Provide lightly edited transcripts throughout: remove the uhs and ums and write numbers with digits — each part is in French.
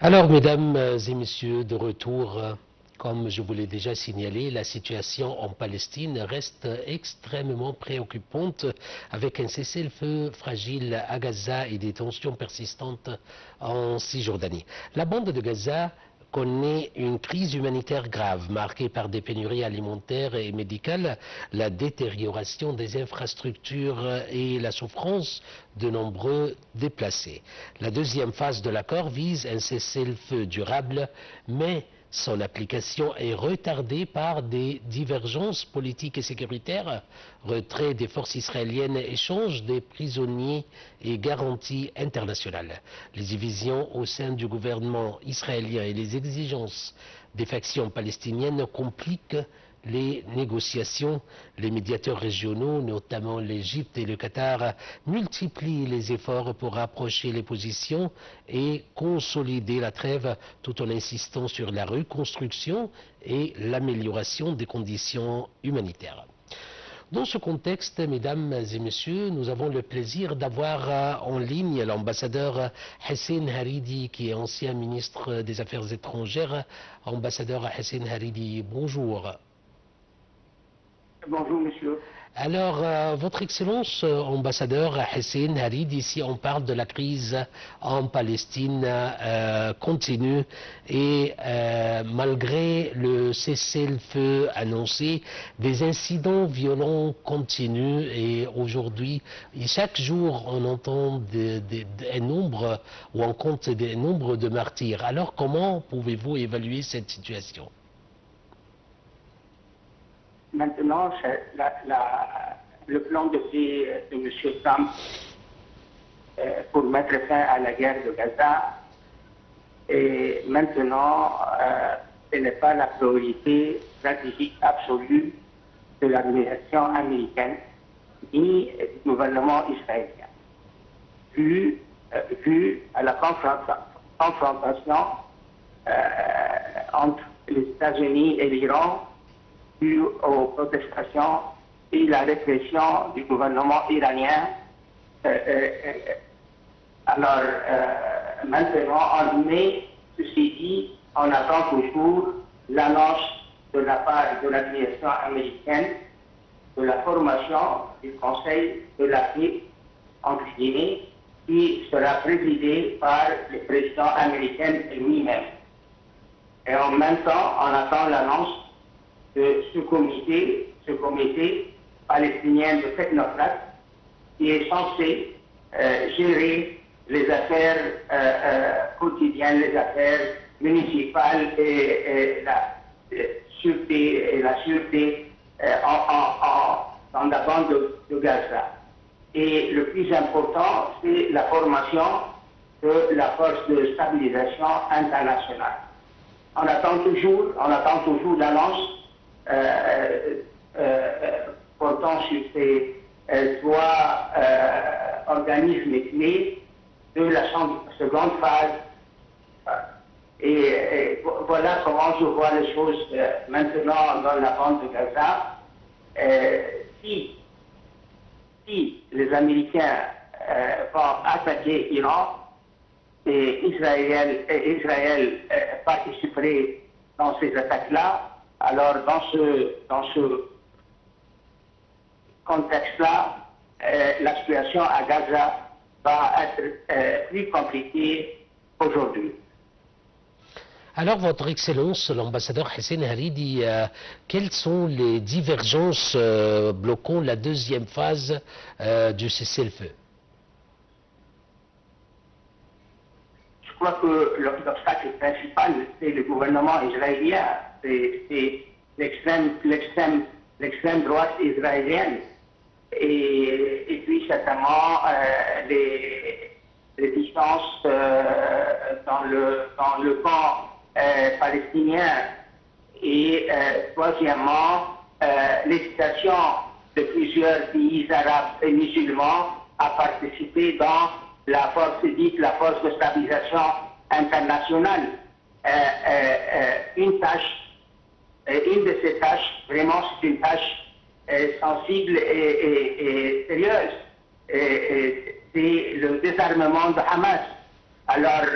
Alors, mesdames et messieurs, de retour, comme je vous l'ai déjà signalé, la situation en Palestine reste extrêmement préoccupante avec un cessez-le-feu fragile à Gaza et des tensions persistantes en Cisjordanie. La bande de Gaza connaît une crise humanitaire grave, marquée par des pénuries alimentaires et médicales, la détérioration des infrastructures et la souffrance de nombreux déplacés. La deuxième phase de l'accord vise un cessez-le-feu durable, mais son application est retardée par des divergences politiques et sécuritaires, retrait des forces israéliennes, échange des prisonniers et garanties internationales. Les divisions au sein du gouvernement israélien et les exigences des factions palestiniennes compliquent les négociations. Les médiateurs régionaux, notamment l'Égypte et le Qatar, multiplient les efforts pour rapprocher les positions et consolider la trêve tout en insistant sur la reconstruction et l'amélioration des conditions humanitaires. Dans ce contexte, mesdames et messieurs, nous avons le plaisir d'avoir en ligne l'ambassadeur Hussein Haridi, qui est ancien ministre des Affaires étrangères. Ambassadeur Hussein Haridi, bonjour. Bonjour, monsieur. Alors, votre Excellence, ambassadeur Hussein Harid, ici on parle de la crise en Palestine continue et malgré le cessez-le-feu annoncé, des incidents violents continuent et aujourd'hui, chaque jour, on entend un nombre ou on compte des nombres de martyrs. Alors, comment pouvez-vous évaluer cette situation ? Maintenant, le plan de paix de M. Trump pour mettre fin à la guerre de Gaza, et maintenant, ce n'est pas la priorité stratégique absolue de l'administration américaine ni du gouvernement israélien. Vu à la confrontation entre les États-Unis et l'Iran, dû aux protestations et la répression du gouvernement iranien. Alors, maintenant, en mai, ceci dit, on attend toujours l'annonce de la part de l'administration américaine de la formation du Conseil de la paix, entre guillemets, qui sera présidé par le président américain lui-même. Et en même temps, on attend l'annonce de ce comité palestinien de technocrates qui est censé gérer les affaires quotidiennes, les affaires municipales et la sûreté dans la bande de Gaza. Et le plus important, c'est la formation de la force de stabilisation internationale. On attend toujours l'annonce portant sur ces trois organismes clés de la seconde phase. Et voilà comment je vois les choses maintenant dans la bande de Gaza. Si les Américains vont attaquer l'Iran et Israël participerait dans ces attaques-là, alors dans ce contexte-là, la situation à Gaza va être plus compliquée aujourd'hui. Alors, Votre Excellence, l'ambassadeur Hussein Haridi, quelles sont les divergences bloquant la deuxième phase du cessez-le-feu? Je crois que l'obstacle principal, c'est le gouvernement israélien, c'est l'extrême droite israélienne, et puis certainement les distances dans le camp palestinien, et troisièmement l'hésitation de plusieurs pays arabes et musulmans à participer dans la force de stabilisation internationale. Une de ces tâches, vraiment c'est une tâche sensible et sérieuse, c'est le désarmement de Hamas. Alors,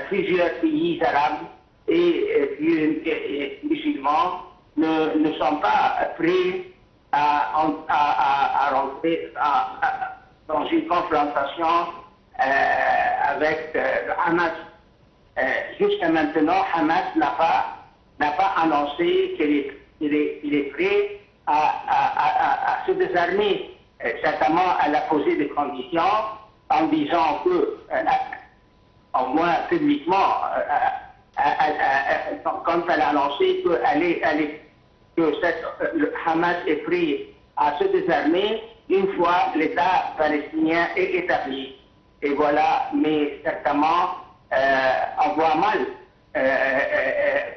plusieurs pays arabes et musulmans ne sont pas prêts à rentrer dans une confrontation avec le Hamas. Jusqu'à maintenant, Hamas n'a pas annoncé qu'il est prêt à se désarmer. Certainement, elle a posé des conditions en disant que, au moins publiquement, quand elle a annoncé que le Hamas est prêt à se désarmer une fois l'État palestinien est établi. Et voilà, mais certainement, on voit mal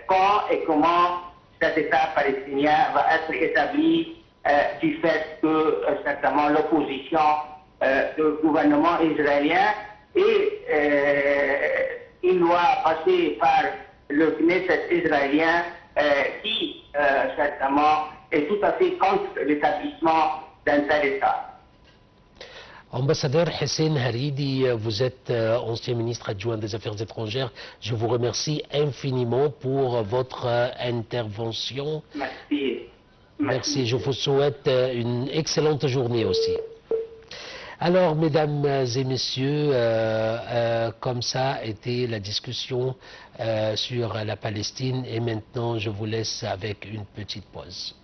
quand et comment cet État palestinien va être établi du fait que certainement l'opposition du gouvernement israélien il doit passer par le Knesset israélien qui certainement est tout à fait contre l'établissement d'un tel État. Ambassadeur Hussein Haridi, vous êtes ancien ministre adjoint des Affaires étrangères. Je vous remercie infiniment pour votre intervention. Merci. Merci. Je vous souhaite une excellente journée aussi. Alors, mesdames et messieurs, comme ça était la discussion sur la Palestine et maintenant je vous laisse avec une petite pause.